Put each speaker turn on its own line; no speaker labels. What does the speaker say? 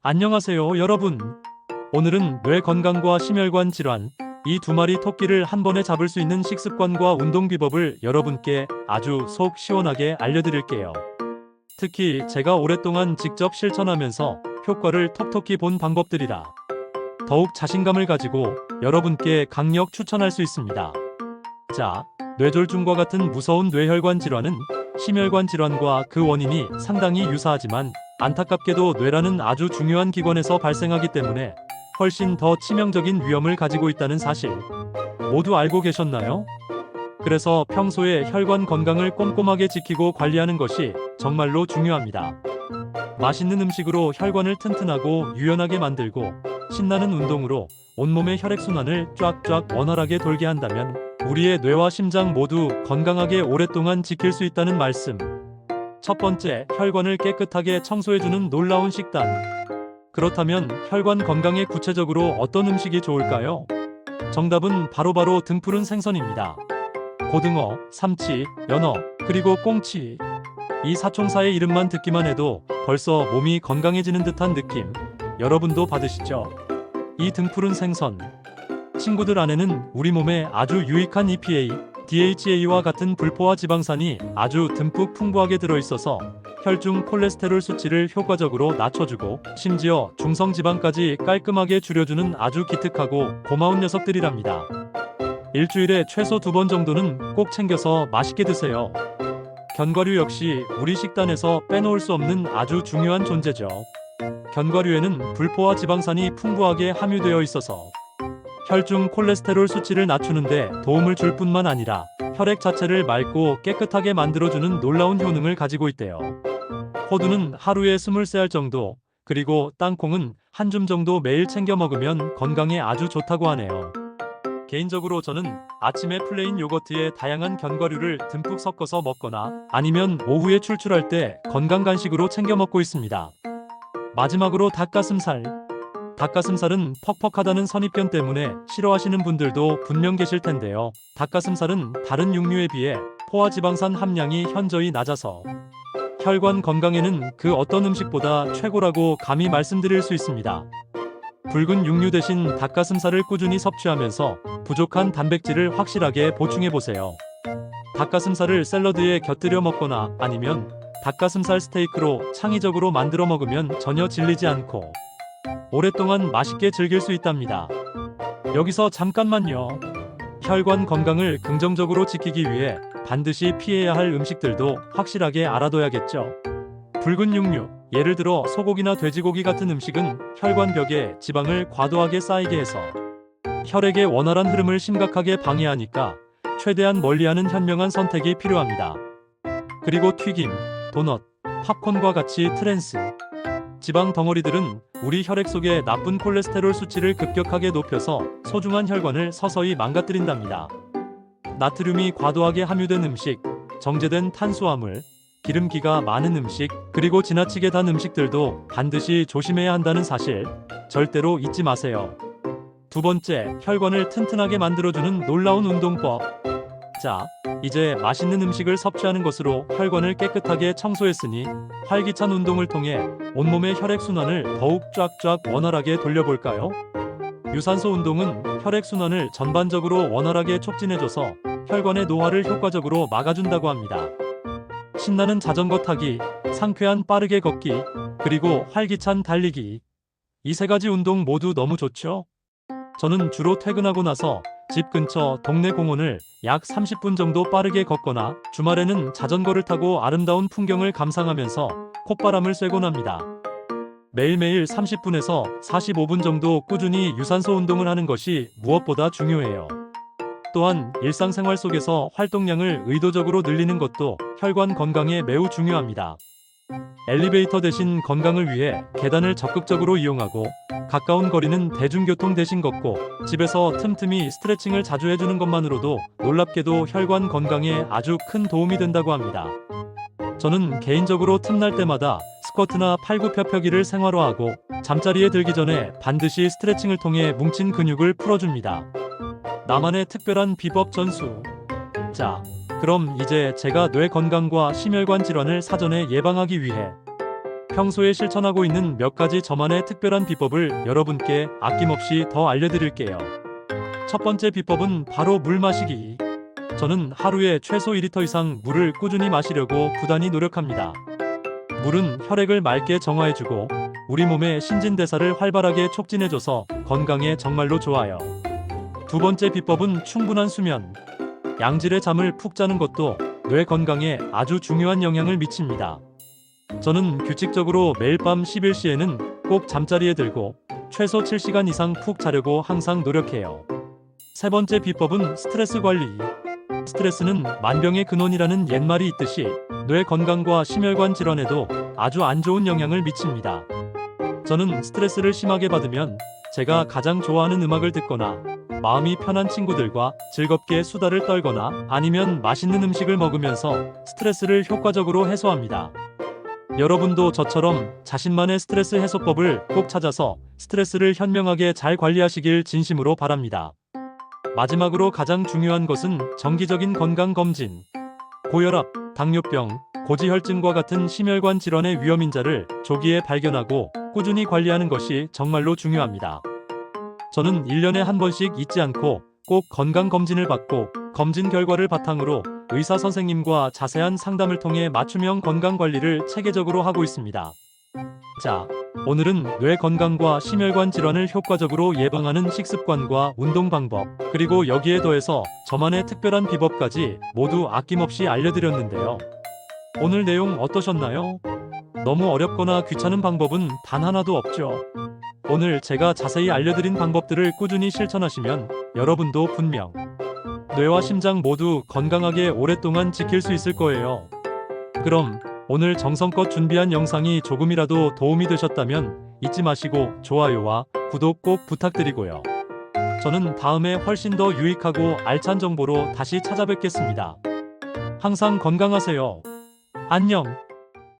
안녕하세요, 여러분. 오늘은 뇌 건강과 심혈관 질환, 이 두 마리 토끼를 한 번에 잡을 수 있는 식습관과 운동 비법을 여러분께 아주 속 시원하게 알려드릴게요. 특히 제가 오랫동안 직접 실천하면서 효과를 톡톡히 본 방법들이라 더욱 자신감을 가지고 여러분께 강력 추천할 수 있습니다. 자, 뇌졸중과 같은 무서운 뇌혈관 질환은 심혈관 질환과 그 원인이 상당히 유사하지만 안타깝게도 뇌라는 아주 중요한 기관에서 발생하기 때문에 훨씬 더 치명적인 위험을 가지고 있다는 사실 모두 알고 계셨나요? 그래서 평소에 혈관 건강을 꼼꼼하게 지키고 관리하는 것이 정말로 중요합니다. 맛있는 음식으로 혈관을 튼튼하고 유연하게 만들고 신나는 운동으로 온몸의 혈액순환을 쫙쫙 원활하게 돌게 한다면 우리의 뇌와 심장 모두 건강하게 오랫동안 지킬 수 있다는 말씀. 첫 번째, 혈관을 깨끗하게 청소해주는 놀라운 식단. 그렇다면 혈관 건강에 구체적으로 어떤 음식이 좋을까요? 정답은 바로바로 등푸른 생선입니다. 고등어, 삼치, 연어, 그리고 꽁치. 이 사총사의 이름만 듣기만 해도 벌써 몸이 건강해지는 듯한 느낌. 여러분도 받으시죠? 이 등푸른 생선. 친구들 안에는 우리 몸에 아주 유익한 EPA, DHA와 같은 불포화 지방산이 아주 듬뿍 풍부하게 들어있어서 혈중 콜레스테롤 수치를 효과적으로 낮춰주고 심지어 중성지방까지 깔끔하게 줄여주는 아주 기특하고 고마운 녀석들이랍니다. 일주일에 최소 2번 정도는 꼭 챙겨서 맛있게 드세요. 견과류 역시 우리 식단에서 빼놓을 수 없는 아주 중요한 존재죠. 견과류에는 불포화 지방산이 풍부하게 함유되어 있어서 혈중 콜레스테롤 수치를 낮추는데 도움을 줄 뿐만 아니라 혈액 자체를 맑고 깨끗하게 만들어주는 놀라운 효능을 가지고 있대요. 호두는 하루에 23알 정도, 그리고 땅콩은 한 줌 정도 매일 챙겨 먹으면 건강에 아주 좋다고 하네요. 개인적으로 저는 아침에 플레인 요거트에 다양한 견과류를 듬뿍 섞어서 먹거나 아니면 오후에 출출할 때 건강 간식으로 챙겨 먹고 있습니다. 마지막으로 닭가슴살. 닭가슴살은 퍽퍽하다는 선입견 때문에 싫어하시는 분들도 분명 계실 텐데요. 닭가슴살은 다른 육류에 비해 포화지방산 함량이 현저히 낮아서 혈관 건강에는 그 어떤 음식보다 최고라고 감히 말씀드릴 수 있습니다. 붉은 육류 대신 닭가슴살을 꾸준히 섭취하면서 부족한 단백질을 확실하게 보충해보세요. 닭가슴살을 샐러드에 곁들여 먹거나 아니면 닭가슴살 스테이크로 창의적으로 만들어 먹으면 전혀 질리지 않고 오랫동안 맛있게 즐길 수 있답니다. 여기서 잠깐만요. 혈관 건강을 긍정적으로 지키기 위해 반드시 피해야 할 음식들도 확실하게 알아둬야겠죠. 붉은 육류, 예를 들어 소고기나 돼지고기 같은 음식은 혈관벽에 지방을 과도하게 쌓이게 해서 혈액의 원활한 흐름을 심각하게 방해하니까 최대한 멀리하는 현명한 선택이 필요합니다. 그리고 튀김, 도넛, 팝콘과 같이 트랜스 지방 덩어리들은 우리 혈액 속의 나쁜 콜레스테롤 수치를 급격하게 높여서 소중한 혈관을 서서히 망가뜨린답니다. 나트륨이 과도하게 함유된 음식, 정제된 탄수화물, 기름기가 많은 음식, 그리고 지나치게 단 음식들도 반드시 조심해야 한다는 사실 절대로 잊지 마세요. 두 번째, 혈관을 튼튼하게 만들어주는 놀라운 운동법. 자, 이제 맛있는 음식을 섭취하는 것으로 혈관을 깨끗하게 청소했으니 활기찬 운동을 통해 온몸의 혈액순환을 더욱 쫙쫙 원활하게 돌려볼까요? 유산소 운동은 혈액순환을 전반적으로 원활하게 촉진해줘서 혈관의 노화를 효과적으로 막아준다고 합니다. 신나는 자전거 타기, 상쾌한 빠르게 걷기, 그리고 활기찬 달리기. 이 세 가지 운동 모두 너무 좋죠? 저는 주로 퇴근하고 나서 집 근처 동네 공원을 약 30분 정도 빠르게 걷거나 주말에는 자전거를 타고 아름다운 풍경을 감상하면서 콧바람을 쐬곤 합니다. 매일매일 30분에서 45분 정도 꾸준히 유산소 운동을 하는 것이 무엇보다 중요해요. 또한 일상생활 속에서 활동량을 의도적으로 늘리는 것도 혈관 건강에 매우 중요합니다. 엘리베이터 대신 건강을 위해 계단을 적극적으로 이용하고 가까운 거리는 대중교통 대신 걷고 집에서 틈틈이 스트레칭을 자주 해주는 것만으로도 놀랍게도 혈관 건강에 아주 큰 도움이 된다고 합니다. 저는 개인적으로 틈날 때마다 스쿼트나 팔굽혀펴기를 생활화하고 잠자리에 들기 전에 반드시 스트레칭을 통해 뭉친 근육을 풀어줍니다. 나만의 특별한 비법 전수. 자, 그럼 이제 제가 뇌 건강과 심혈관 질환을 사전에 예방하기 위해 평소에 실천하고 있는 몇 가지 저만의 특별한 비법을 여러분께 아낌없이 더 알려드릴게요. 첫 번째 비법은 바로 물 마시기. 저는 하루에 최소 2리터 이상 물을 꾸준히 마시려고 부단히 노력합니다. 물은 혈액을 맑게 정화해주고 우리 몸의 신진대사를 활발하게 촉진해줘서 건강에 정말로 좋아요. 두 번째 비법은 충분한 수면. 양질의 잠을 푹 자는 것도 뇌 건강에 아주 중요한 영향을 미칩니다. 저는 규칙적으로 매일 밤 11시에는 꼭 잠자리에 들고 최소 7시간 이상 푹 자려고 항상 노력해요. 세 번째 비법은 스트레스 관리. 스트레스는 만병의 근원이라는 옛말이 있듯이 뇌 건강과 심혈관 질환에도 아주 안 좋은 영향을 미칩니다. 저는 스트레스를 심하게 받으면 제가 가장 좋아하는 음악을 듣거나 마음이 편한 친구들과 즐겁게 수다를 떨거나 아니면 맛있는 음식을 먹으면서 스트레스를 효과적으로 해소합니다. 여러분도 저처럼 자신만의 스트레스 해소법을 꼭 찾아서 스트레스를 현명하게 잘 관리하시길 진심으로 바랍니다. 마지막으로 가장 중요한 것은 정기적인 건강검진. 고혈압, 당뇨병, 고지혈증과 같은 심혈관 질환의 위험인자를 조기에 발견하고 꾸준히 관리하는 것이 정말로 중요합니다. 저는 1년에 한 번씩 잊지 않고 꼭 건강검진을 받고 검진 결과를 바탕으로 의사 선생님과 자세한 상담을 통해 맞춤형 건강관리를 체계적으로 하고 있습니다. 자, 오늘은 뇌 건강과 심혈관 질환을 효과적으로 예방하는 식습관과 운동 방법, 그리고 여기에 더해서 저만의 특별한 비법까지 모두 아낌없이 알려드렸는데요. 오늘 내용 어떠셨나요? 너무 어렵거나 귀찮은 방법은 단 하나도 없죠. 오늘 제가 자세히 알려드린 방법들을 꾸준히 실천하시면 여러분도 분명 뇌와 심장 모두 건강하게 오랫동안 지킬 수 있을 거예요. 그럼 오늘 정성껏 준비한 영상이 조금이라도 도움이 되셨다면 잊지 마시고 좋아요와 구독 꼭 부탁드리고요. 저는 다음에 훨씬 더 유익하고 알찬 정보로 다시 찾아뵙겠습니다. 항상 건강하세요. 안녕.